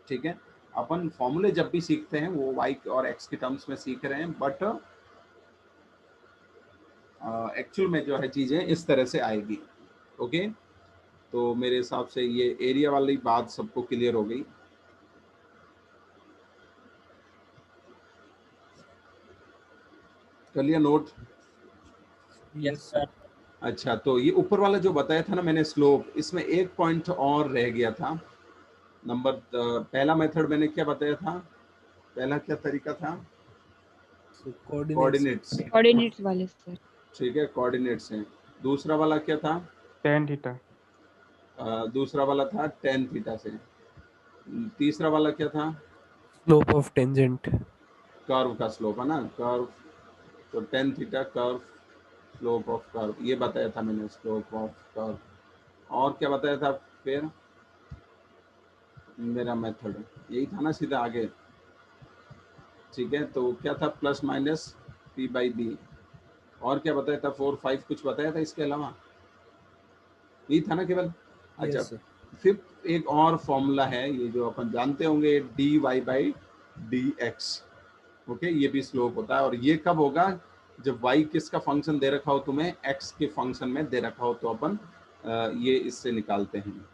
[SPEAKER 1] ठीक है। अपन फॉर्मूले जब भी सीखते हैं वो y और x के टर्म्स में सीख रहे हैं, बट एक्चुअल में जो है चीजें इस तरह से आएगी, ओके। तो मेरे हिसाब से ये एरिया वाली बात सबको क्लियर हो गई। कर लिया नोट?
[SPEAKER 3] Yes, sir.
[SPEAKER 1] अच्छा, तो ये ऊपर वाला जो बताया था ना मैंने स्लोप, इसमें एक पॉइंट और रह गया था। नंबर पहला मेथड मैंने क्या बताया था, पहला क्या तरीका था,
[SPEAKER 2] So coordinates.
[SPEAKER 1] कोऑर्डिनेट्स,
[SPEAKER 3] Coordinates वाले sir.
[SPEAKER 1] ठीक है, कोऑर्डिनेट्स हैं। दूसरा वाला क्या था,
[SPEAKER 5] tan थीटा।
[SPEAKER 1] दूसरा वाला था tan थीटा से। तीसरा वाला क्या था,
[SPEAKER 2] Slope of tangent.
[SPEAKER 1] कर्व का स्लोप है ना, कर्व, तो tan theta curve, slope of curve, ये बताया था मैंने, स्लोप ऑफ कर्व। और क्या बताया था फिर, मेरा मेथड यही था ना सीधा आगे, ठीक है। तो क्या था, प्लस माइनस p/b। और क्या बताया था, 4 5 कुछ बताया था इसके अलावा, यही था ना केवल। अच्छा,
[SPEAKER 2] Yes, sir.
[SPEAKER 1] फिफ्थ एक और फॉर्मूला है, ये जो अपन जानते होंगे, dy/dx, ओके। ये भी स्लोप होता है, और ये कब होगा, जब y किसका फंक्शन दे रखा हो तुम्हें, x के फंक्शन में दे रखा हो, तो अपन ये इससे निकालते हैं,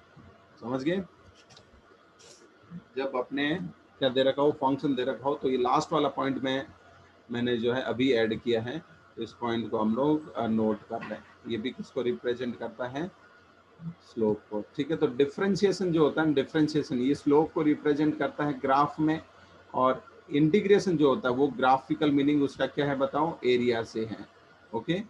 [SPEAKER 1] समझ गए। जब अपने क्या दे रखा हो, फंक्शन दे रखा हो, तो ये लास्ट वाला पॉइंट में मैंने जो है अभी ऐड किया है, तो इस पॉइंट को हम लोग नोट कर रहे हैं। ये भी किसको रिप्रेजेंट करता है, स्लोप को, ठीक है। तो डिफरेंशिएशन जो होता है, डिफरेंशिएशन ये स्लोप को रिप्रेजेंट करता है ग्राफ में, और इंटीग्रेशन जो होता है वो ग्राफिकल मीनिंग उसका क्या है बताओ, एरिया से है, ओके।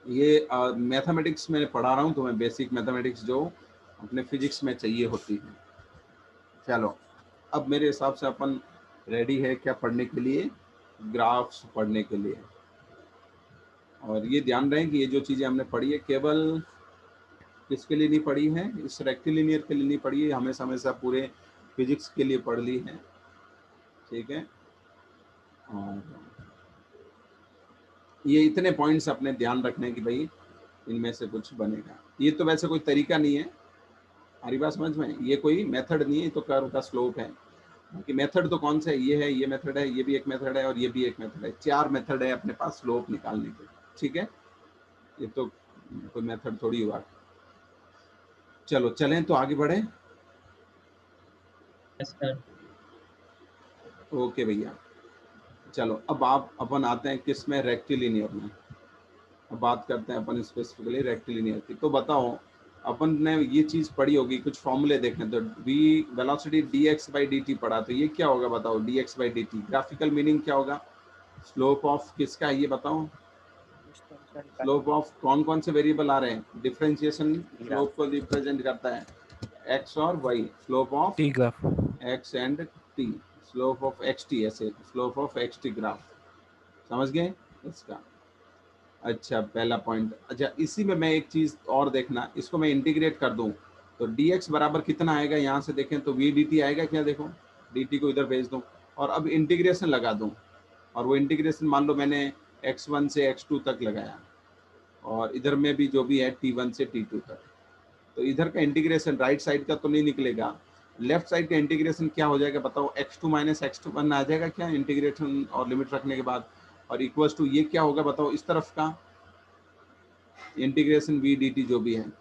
[SPEAKER 1] ये मैथमेटिक्स में पढ़ा रहा हूँ तुम्हें, बेसिक मैथमेटिक्स जो अपने फिजिक्स में चाहिए होती है। चलो, अब मेरे हिसाब से अपन रेडी है क्या पढ़ने के लिए, ग्राफ्स पढ़ने के लिए। और ये ध्यान रहे कि ये जो चीज़ें हमने पढ़ी है केवल किसके लिए नहीं पढ़ी है, इस रेक्टिलिनियर के लिए नहीं पढ़ी है, हमेशा हमेशा पूरे फिजिक्स के लिए पढ़ ली है, ठीक है। और ये इतने पॉइंट्स अपने ध्यान रखने कि भाई इनमें से कुछ बनेगा। ये तो वैसे कोई तरीका नहीं है, हमारी बात समझ में, ये कोई मेथड नहीं है, तो कर्व का स्लोप है। कि मेथड तो कौन सा है, ये है, ये मेथड है, ये भी एक मेथड है, और ये भी एक मेथड है, 4 मेथड है अपने पास स्लोप निकालने के, ठीक है। ये तो कोई मेथड थोड़ी हुआ। चलो चलें तो आगे बढ़े।
[SPEAKER 3] Yes, sir.
[SPEAKER 1] ओके भैया, चलो अब आप अपन आते हैं किस में, रेक्टिलिनियर में। अब बात करते हैं अपन स्पेसिफिकली रेक्टिलिनियर की। तो बताओ, अपन ने ये चीज़ पढ़ी होगी, कुछ फॉर्मूले देखें तो v वेलोसिटी dx/dt पढ़ा, तो ये क्या होगा बताओ, dx/dt ग्राफिकल मीनिंग क्या होगा, स्लोप ऑफ किसका है ये बताओ, स्लोप ऑफ कौन कौन से वेरिएबल आ रहे हैं, डिफरेंशिएशन स्लोप को रिप्रेजेंट करता है x और y, slope of
[SPEAKER 2] T graph.
[SPEAKER 1] x and t, slope of xt, ऐसे स्लोप ऑफ xt ग्राफ, समझ गए इसका। अच्छा, पहला पॉइंट। अच्छा, इसी में मैं एक चीज़ और देखना, इसको मैं इंटीग्रेट कर दूं तो dx बराबर कितना आएगा, यहाँ से देखें तो v dt आएगा क्या, देखो dt को इधर भेज दूं और अब इंटीग्रेशन लगा दूं, और वो इंटीग्रेशन मान लो मैंने x1 से x2 तक लगाया, और इधर में भी जो भी है t1 से t2 तक, तो इधर का इंटीग्रेशन राइट साइड का तो नहीं निकलेगा, लेफ्ट साइड का इंटीग्रेशन क्या हो जाएगा बताओ, x2 माइनस x1 आ जाएगा क्या इंटीग्रेशन और लिमिट रखने के बाद, और इक्वल्स टू ये क्या होगा बताओ, इस तरफ का इंटीग्रेशन v dt जो भी है।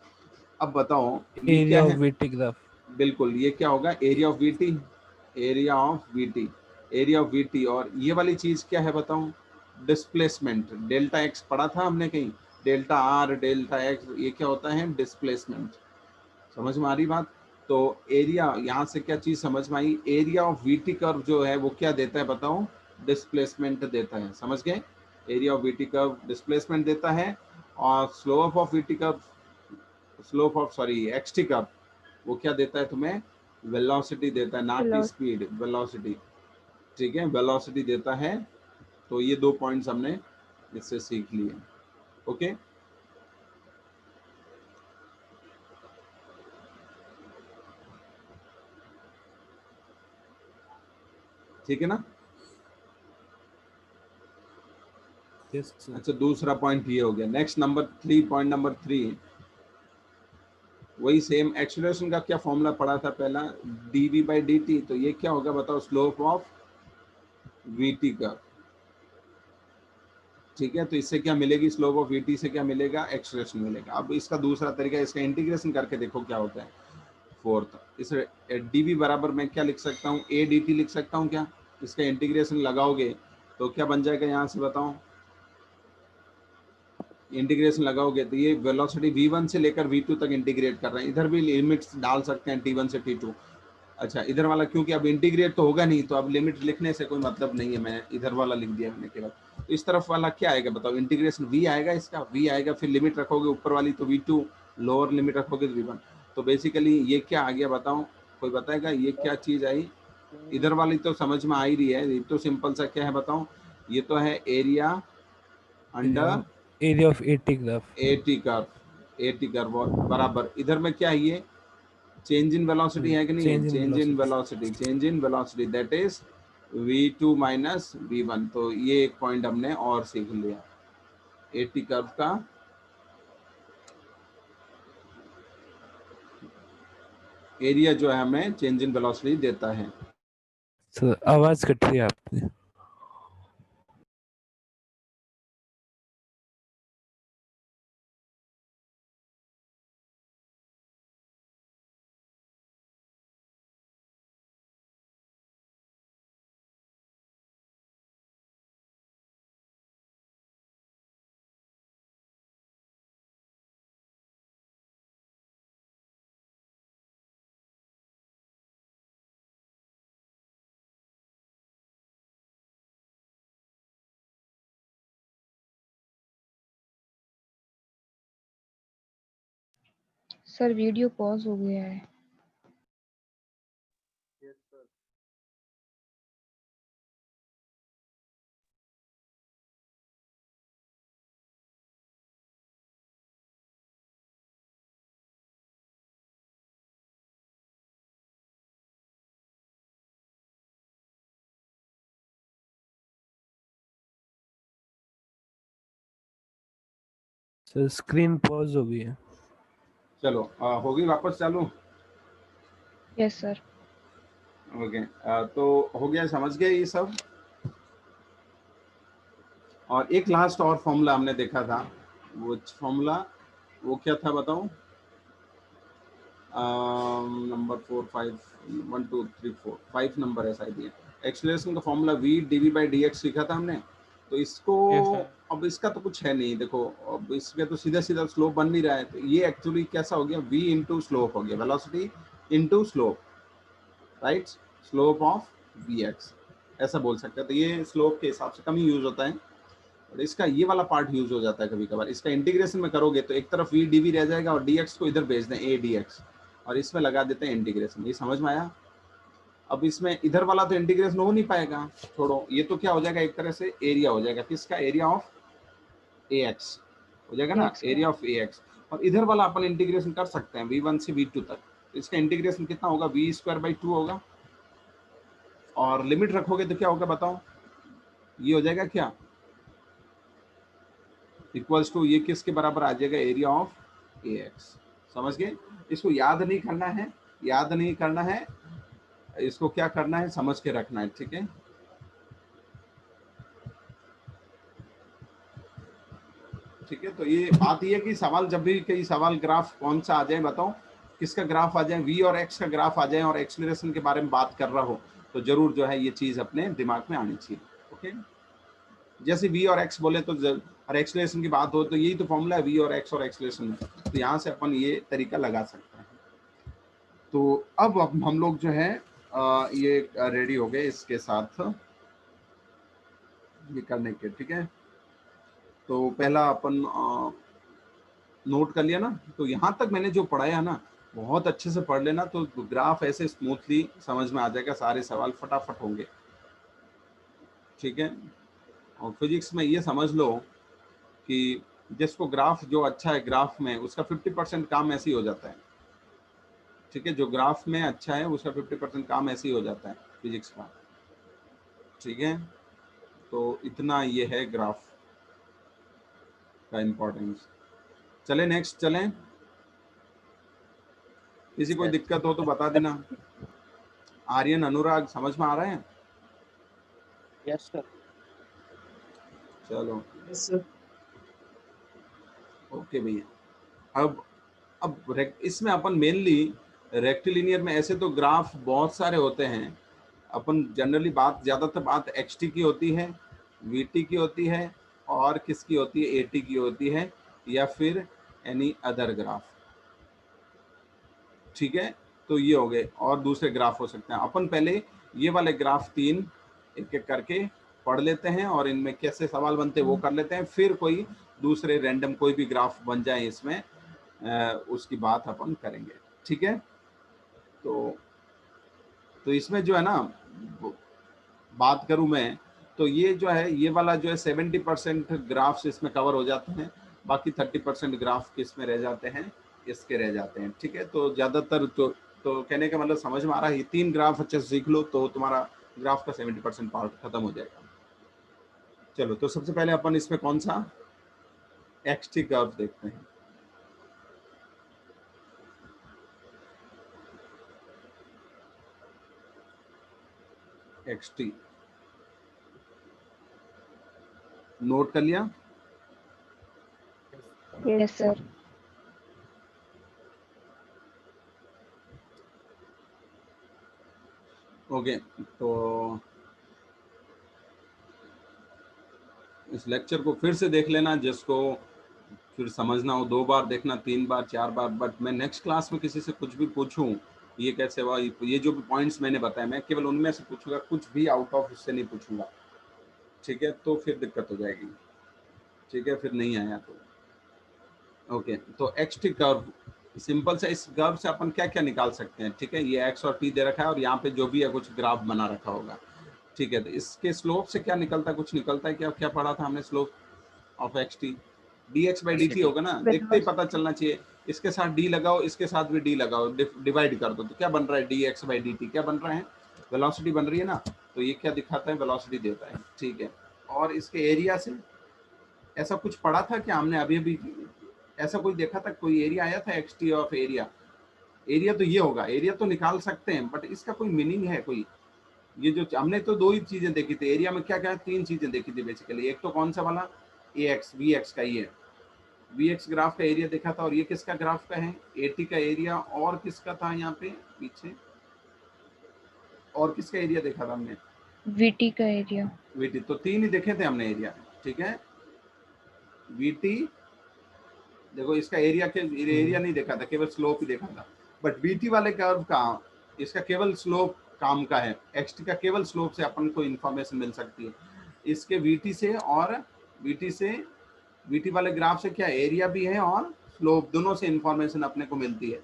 [SPEAKER 1] अब बताओ ये क्या
[SPEAKER 2] Area
[SPEAKER 1] है,
[SPEAKER 2] of VT graph.
[SPEAKER 1] बिल्कुल ये क्या होगा, area of we T, area of we T, area of VT, और ये वाली चीज क्या है बताऊं, डिस्प्लेसमेंट। डेल्टा एक्स पढ़ा था हमने कहीं, डेल्टा आर डेल्टा एक्स, ये क्या होता है, डिस्प्लेसमेंट। समझ में आ रही बात। तो एरिया, यहाँ से क्या चीज समझ में आई, एरिया ऑफ वीटी कर्व जो है वो क्या देता है बताओ, डिस्प्लेसमेंट देता है। समझ गए, area of VT curve displacement देता है, और slope of VT curve, slope of sorry XT curve, वो क्या देता है तुम्हें, वेलोसिटी देता है, ना कि स्पीड, वेलोसिटी। ठीक है, वेलोसिटी देता है। तो ये 2 पॉइंट्स हमने इससे सीख लिए। ओके, ठीक है ना।
[SPEAKER 2] Yes sir.
[SPEAKER 1] अच्छा, दूसरा पॉइंट ये हो गया। नेक्स्ट नंबर 3, पॉइंट नंबर 3, वही सेम एक्सीलरेशन का क्या फॉर्मूला पढ़ा था पहला, dv बाई dt। तो ये क्या होगा बताओ, स्लोप ऑफ vt का। ठीक है, तो इससे क्या मिलेगी, स्लोप ऑफ vt से क्या मिलेगा, एक्सीलरेशन मिलेगा। अब इसका दूसरा तरीका, इसका इंटीग्रेशन करके देखो क्या होता है। फोर्थ, इस dv बराबर मैं क्या लिख सकता हूँ, a dt लिख सकता हूँ क्या। इसका इंटीग्रेशन लगाओगे तो क्या बन जाएगा, यहाँ से बताओ, इंटीग्रेशन लगाओगे तो ये वेलोसिटी v1 से लेकर v2 तक इंटीग्रेट कर रहे हैं। इधर भी लिमिट्स डाल सकते हैं t1 से t2। अच्छा, इधर वाला क्योंकि अब इंटीग्रेट तो होगा नहीं, तो अब लिमिट लिखने से कोई मतलब नहीं है, मैं इधर वाला लिख दिया मैंने केवल। तो इस तरफ वाला क्या आएगा बताओ, इंटीग्रेशन v आएगा, इसका v आएगा, फिर लिमिट रखोगे ऊपर वाली तो v2, लोअर लिमिट रखोगे तो v1। तो बेसिकली ये क्या आ गया बताओ, कोई बताएगा ये क्या चीज आई। इधर वाली तो समझ में आ ही रही है, ये तो सिंपल सा क्या है बताओ, ये तो है area under
[SPEAKER 2] area of eighty graph.
[SPEAKER 1] Eighty curve, eighty curve बराबर, इधर में क्या है ये, चेंज इन वेलोसिटी है कि नहीं है, change in velocity, change in velocity that is v2 minus v1। तो ये एक पॉइंट हमने और सीख लिया, एटी कर्व का एरिया जो है हमें चेंज इन वेलोसिटी देता है।
[SPEAKER 2] सर आवाज कट रही है आपकी।
[SPEAKER 3] सर वीडियो पॉज हो गया है।
[SPEAKER 2] सर स्क्रीन पॉज हो गई है।
[SPEAKER 1] चलो होगी वापस चालू।
[SPEAKER 3] Yes sir.
[SPEAKER 1] ओके, तो हो गया, समझ गए ये सब। और एक लास्ट और फॉर्मूला हमने देखा था, वो फॉर्मूला वो क्या था बताओ, नंबर 4 5 1 2 3 4 5 नंबर है शायद ये। एक्सीलरेशन का formula v dv by dx सीखा था हमने। तो इसको
[SPEAKER 5] Yes, sir.
[SPEAKER 1] अब इसका तो कुछ है नहीं, देखो अब इसके तो सीधा सीधा स्लोप बन नहीं रहा है। तो ये एक्चुअली कैसा हो गया, v इंटू स्लोप हो गया, velocity into slope, right, slope of vx, ऐसा बोल सकते हैं। तो ये स्लोप के हिसाब से कम ही यूज होता है, और इसका ये वाला पार्ट यूज हो जाता है कभी कभार। इसका इंटीग्रेशन में करोगे तो एक तरफ v dv रह जाएगा और dx को इधर भेज दें a dx, और इसमें लगा देते हैं इंटीग्रेशन। ये समझ में आया। अब इसमें इधर वाला तो इंटीग्रेशन हो नहीं पाएगा, छोड़ो, ये तो क्या हो जाएगा, एक तरह से एरिया हो जाएगा, किसका, एरिया ऑफ ax हो जाएगा ना,
[SPEAKER 3] AX का।
[SPEAKER 1] Area of ax। और इधर वाला अपन इंटीग्रेशन कर सकते हैं v1 से v2 तक। तो इसका इंटीग्रेशन कितना होगा, v स्क्वायर बाई 2 होगा, और लिमिट रखोगे तो क्या होगा बताओ, ये हो जाएगा क्या, इक्वल्स टू, ये किसके बराबर आ जाएगा, एरिया ऑफ ax। समझ गए। इसको याद नहीं करना है, याद नहीं करना है, इसको क्या करना है, समझ के रखना है, ठीक है। ठीक है, तो ये बात ये है कि सवाल जब भी कई सवाल ग्राफ कौन सा आ जाए बताओ, किसका ग्राफ आ जाए, v और x का ग्राफ आ जाए और एक्सीलरेशन के बारे में बात कर रहा हो, तो जरूर जो है ये चीज अपने दिमाग में आनी चाहिए। ओके, जैसे v और x बोले तो और एक्सलेशन की बात हो तो यही तो फॉर्मूला है v और x और एक्सलेशन में, तो यहाँ से अपन ये तरीका लगा सकते हैं। तो अब हम लोग जो है ये रेडी हो गए इसके साथ ये करने के, ठीक है। तो पहला अपन नोट कर लिया ना, तो यहाँ तक मैंने जो पढ़ाया ना बहुत अच्छे से पढ़ लेना, तो ग्राफ ऐसे स्मूथली समझ में आ जाएगा, सारे सवाल फटाफट होंगे, ठीक है। और फिजिक्स में ये समझ लो कि जिसको ग्राफ जो अच्छा है ग्राफ में उसका 50% काम ऐसे ही हो जाता है, ठीक है। जो ग्राफ में अच्छा है उसका 50% काम ऐसे ही हो जाता है फिजिक्स का, ठीक है। तो इतना ये है ग्राफ का इम्पोर्टेंस। चले नेक्स्ट चलें, किसी कोई दिक्कत हो तो बता देना। आर्यन अनुराग समझ में आ रहे हैं?
[SPEAKER 4] Yes sir.
[SPEAKER 1] चलो
[SPEAKER 4] यस सर।
[SPEAKER 1] ओके भैया। अब इसमें अपन मेनली रेक्टिलिनियर में ऐसे तो ग्राफ बहुत सारे होते हैं, अपन जनरली बात ज़्यादातर बात एक्सटी की होती है, वीटी की होती है, और किसकी होती है, एटी की होती है, या फिर एनी अदर ग्राफ, ठीक है। तो ये हो गए, और दूसरे ग्राफ हो सकते हैं। अपन पहले ये वाले ग्राफ 3 एक एक करके पढ़ लेते हैं और इनमें कैसे सवाल बनते हैं वो कर लेते हैं, फिर कोई दूसरे रैंडम कोई भी ग्राफ बन जाए इसमें उसकी बात अपन करेंगे, ठीक है। तो इसमें जो है ना बात करूं मैं, तो ये जो है ये वाला जो है 70% ग्राफ्स इसमें कवर हो जाते हैं, बाकी 30% ग्राफ किस में रह जाते हैं, इसके रह जाते हैं, ठीक है। तो ज़्यादातर तो कहने का मतलब समझ में आ रहा है, ये 3 ग्राफ अच्छे से सीख लो तो तुम्हारा ग्राफ का 70% पार्ट खत्म हो जाएगा। चलो, तो सबसे पहले अपन इसमें कौन सा एक्सटी कर्व देखते हैं। एक्सटी नोट कर लिया?
[SPEAKER 3] Yes sir.
[SPEAKER 1] ओके, तो इस लेक्चर को फिर से देख लेना, जिसको फिर समझना हो 2 बार देखना, 3 बार 4 बार। बट मैं नेक्स्ट क्लास में किसी से कुछ भी पूछूं ये कैसे हुआ, ये जो भी पॉइंट्स मैंने बताए मैं केवल उनमें से पूछूंगा, कुछ भी आउट ऑफ उससे नहीं पूछूंगा, ठीक है। तो फिर दिक्कत हो जाएगी, ठीक है, फिर नहीं आया तो। ओके, तो एक्स टी कर्व सिंपल से, इस कर्व से अपन क्या क्या निकाल सकते हैं, ठीक है। ये एक्स और टी दे रखा है और यहाँ पे जो भी है कुछ ग्राफ बना रखा होगा, ठीक है। तो इसके स्लोप से क्या निकलता है, कुछ निकलता है क्या, क्या पढ़ा था हमने slope of x T, D x by D T होगा ना, देखते ही पता चलना चाहिए। इसके साथ डी लगाओ, इसके साथ भी डी लगाओ, डिवाइड कर दो, तो क्या बन रहा है, D x by D T क्या बन रहा है, वेलोसिटी बन रही है ना। तो ये क्या दिखाता है, वेलोसिटी देता है, ठीक है। और इसके एरिया से ऐसा कुछ पढ़ा था क्या हमने अभी अभी, ऐसा कोई देखा था, कोई एरिया आया था x T of area, area तो ये होगा, एरिया तो निकाल सकते हैं, बट इसका कोई मीनिंग है कोई, ये जो हमने तो 2 ही चीजें देखी थी एरिया में, क्या क्या 3 चीजें देखी थी बेसिकली। एक तो कौन सा वाला, ए एक्स वी एक्स का, ये वी एक्स ग्राफ का एरिया देखा था, और ये किसका ग्राफ का है, एटी का एरिया, और किसका था यहाँ पे पीछे, और किसका एरिया देखा था हमने,
[SPEAKER 3] वीटी का एरिया।
[SPEAKER 1] वीटी, तो 3 ही देखे थे हमने एरिया, ठीक है। वीटी देखो, इसका एरिया के एरिया नहीं देखा था, केवल स्लोप ही देखा था। बट वीटी वाले कर्व का इसका केवल स्लोप काम का है, एक्सटी का केवल स्लोप से अपन को इन्फॉर्मेशन मिल सकती है। इसके वीटी से और वीटी वाले ग्राफ से क्या एरिया भी है और स्लोप, दोनों से इन्फॉर्मेशन अपने को मिलती है,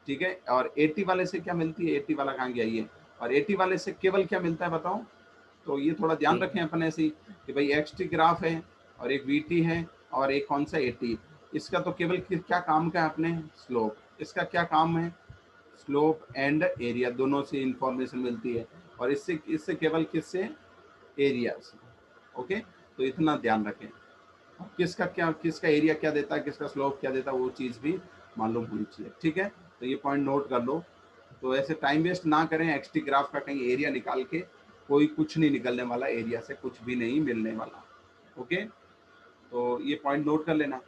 [SPEAKER 1] ठीक है। और एटी वाले से क्या मिलती है, एटी वाला कहाँ गया ये, और एटी वाले से केवल क्या मिलता है बताओ। तो ये थोड़ा ध्यान रखें अपन ऐसे ही कि भाई एक्सटी ग्राफ है और एक वीटी है और एक कौन सा एटी, इसका तो केवल क्या काम का है अपने, स्लोप, इसका क्या काम है, स्लोप एंड एरिया, दोनों से इंफॉर्मेशन मिलती है। और इससे केवल किससे, एरिया से, ओके। तो इतना ध्यान रखें, किसका एरिया क्या देता है, किसका स्लोप क्या देता है, वो चीज़ भी मालूम होनी चाहिए, ठीक है। तो ये पॉइंट नोट कर लो। तो ऐसे टाइम वेस्ट ना करें, एक्सटी ग्राफ का कहीं एरिया निकाल के कोई कुछ नहीं निकलने वाला, एरिया से कुछ भी नहीं मिलने वाला, ओके। तो ये पॉइंट नोट कर लेना।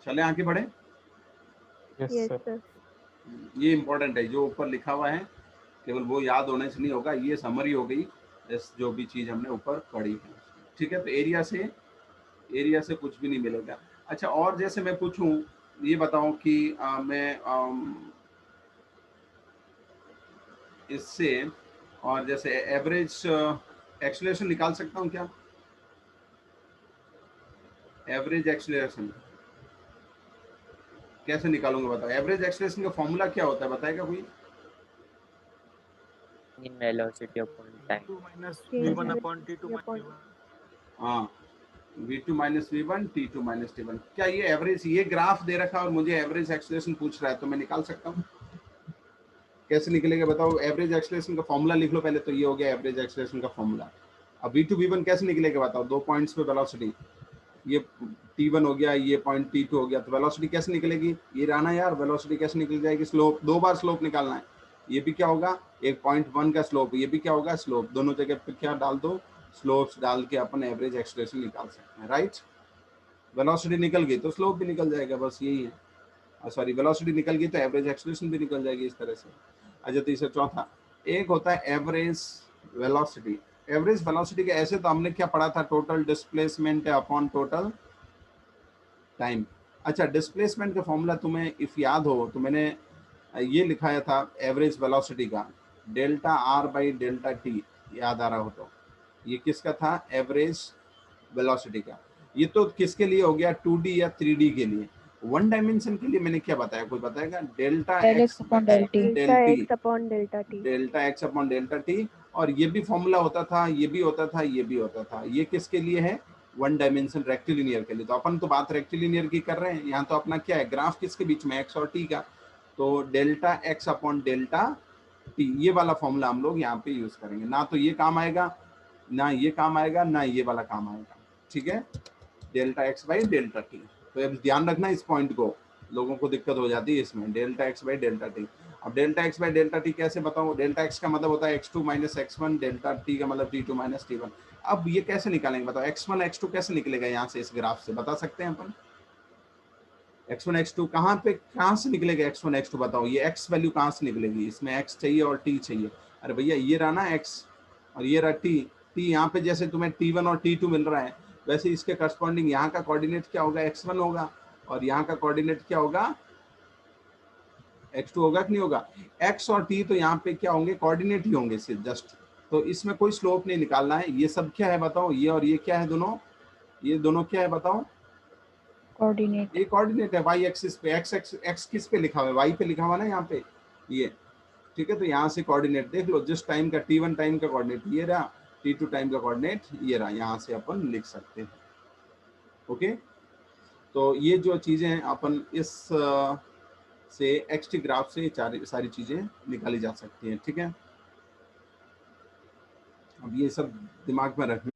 [SPEAKER 1] चले आगे बढ़े।
[SPEAKER 5] Yes sir.
[SPEAKER 1] ये इंपॉर्टेंट है जो ऊपर लिखा हुआ है, केवल वो याद होने से नहीं होगा, ये समरी हो गई इस जो भी चीज़ हमने ऊपर पढ़ी है। ठीक है, तो एरिया से कुछ भी नहीं मिलेगा। अच्छा, और जैसे मैं पूछूं, ये बताओ कि मैं इससे और जैसे एवरेज एक्सेलरेशन निकाल सकता हूँ क्या? एवरेज एक्सेलरेशन कैसे निकालूंगा बताओ? एवरेज एक्सेलरेशन का फॉर्मूला क्या होता है, बताएगा कोई?
[SPEAKER 6] in velocity upon time.
[SPEAKER 7] v2 minus v1 upon t2 minus
[SPEAKER 1] हाँ, v2 minus v1 t2 minus t1। क्या ये एवरेज, ये ग्राफ दे रखा है और मुझे एवरेज एक्सेलरेशन पूछ रहा है, तो मैं निकाल सकता हूँ? कैसे निकलेगा बताओ? एवरेज एक्सेलरेशन का फॉर्मूला लिख लो पहले। तो ये हो गया एवरेज एक्सेलरेशन का फॉर्मूला। अब v2 v1 कैसे निकलेगा बताओ? 2 पॉइंट्स पे वेलोसिटी, ये t1 हो गया, ये पॉइंट t2 हो गया, तो वेलोसिटी कैसे निकलेगी? ये रहना यार, वेलोसिटी कैसे निकल जाएगी? स्लोप, 2 बार स्लोप निकालना है। ये भी क्या होगा? एक 0.1 का स्लोप, ये भी क्या होगा? स्लोप। दोनों जगह पे क्या डाल दो? स्लोप्स डाल के अपन एवरेज एक्सेलरेशन निकाल सकते हैं, राइट? वेलोसिटी निकल गई तो स्लोप भी निकल जाएगा, बस यही है। सॉरी, वेलोसिटी निकल गई तो एवरेज एक्सेलरेशन भी निकल जाएगी, इस तरह से। अच्छा, तीसरा चौथा एक होता है एवरेज वेलोसिटी। एवरेज वेलोसिटी के ऐसे तो हमने क्या पढ़ा था? Total displacement upon total time. अच्छा, डिस्प्लेसमेंट का फॉर्मूला तुम्हें इफ याद हो तो मैंने ये लिखाया था एवरेज वेलोसिटी का, delta R by delta T, याद आ रहा हो तो। ये किसका था? एवरेज वेलोसिटी का। ये तो किसके लिए हो गया? 2D या 3D के लिए। 1 डायमेंशन के लिए मैंने क्या बताया, कोई बताएगा? Delta
[SPEAKER 3] Del
[SPEAKER 1] x
[SPEAKER 3] x upon del t.
[SPEAKER 1] Del t,
[SPEAKER 8] upon delta t.
[SPEAKER 1] Delta x upon delta t. और ये भी फॉर्मूला होता था, ये भी होता था, ये भी होता था। ये किसके लिए है? 1 डायमेंशन रेक्टिलिनियर के लिए। तो अपन तो बात रेक्टिलिनियर की कर रहे हैं, यहाँ तो अपना क्या है? ग्राफ किसके बीच में? एक्स और टी का। तो delta x upon delta T, ये वाला फॉर्मूला हम लोग यहाँ पे यूज करेंगे। ना तो ये काम आएगा, ना ये काम आएगा, ना ये वाला काम आएगा। ठीक है, delta X by delta T. तो अब ध्यान रखना इस पॉइंट को, लोगों को दिक्कत हो जाती है इसमें। Delta X by delta T. अब delta X by delta T कैसे बताऊं? डेल्टा एक्स का मतलब होता है x2 minus x1, delta T का मतलब t2 माइनस t1। अब ये कैसे निकालेंगे बताओ? x1 x2 कैसे निकलेगा यहाँ से, इस ग्राफ से बता सकते हैं अपन? x1 x2 कहाँ से निकलेगा? x1 x2 बताओ, ये x वैल्यू कहाँ से निकलेगी? इसमें x चाहिए और t चाहिए। अरे भैया, ये रहा ना x और ये रहा t। t यहाँ पे जैसे तुम्हें t1 और t2 मिल रहा है, वैसे इसके करस्पॉन्डिंग यहाँ का कोऑर्डिनेट क्या होगा? x1 होगा, और यहाँ का कोऑर्डिनेट क्या होगा? x2 होगा कि नहीं होगा? x और t तो यहाँ पे क्या होंगे? कोऑर्डिनेट ही होंगे सिर्फ, जस्ट। तो इसमें कोई स्लोप नहीं निकालना है। ये सब क्या है बताओ? ये और ये क्या है दोनों? ये दोनों क्या है बताओ?
[SPEAKER 3] Coordinate.
[SPEAKER 1] ये कोऑर्डिनेट है वाई एक्सिस पे। एक्स किस पे लिखा हुआ है? वाई पे लिखा हुआ ना यहाँ पे, ये। ठीक है, तो यहाँ से कोऑर्डिनेट देख लो, जिस टाइम का t1 टाइम का कोऑर्डिनेट ये रहा, t2 टाइम का कोऑर्डिनेट ये रहा, यहाँ से अपन लिख सकते हैं। ओके, तो ये जो चीजें हैं अपन इस से एक्स टी ग्राफ से सारी चीजें निकाली जा सकती हैं। ठीक है, अब ये सब दिमाग में रखना।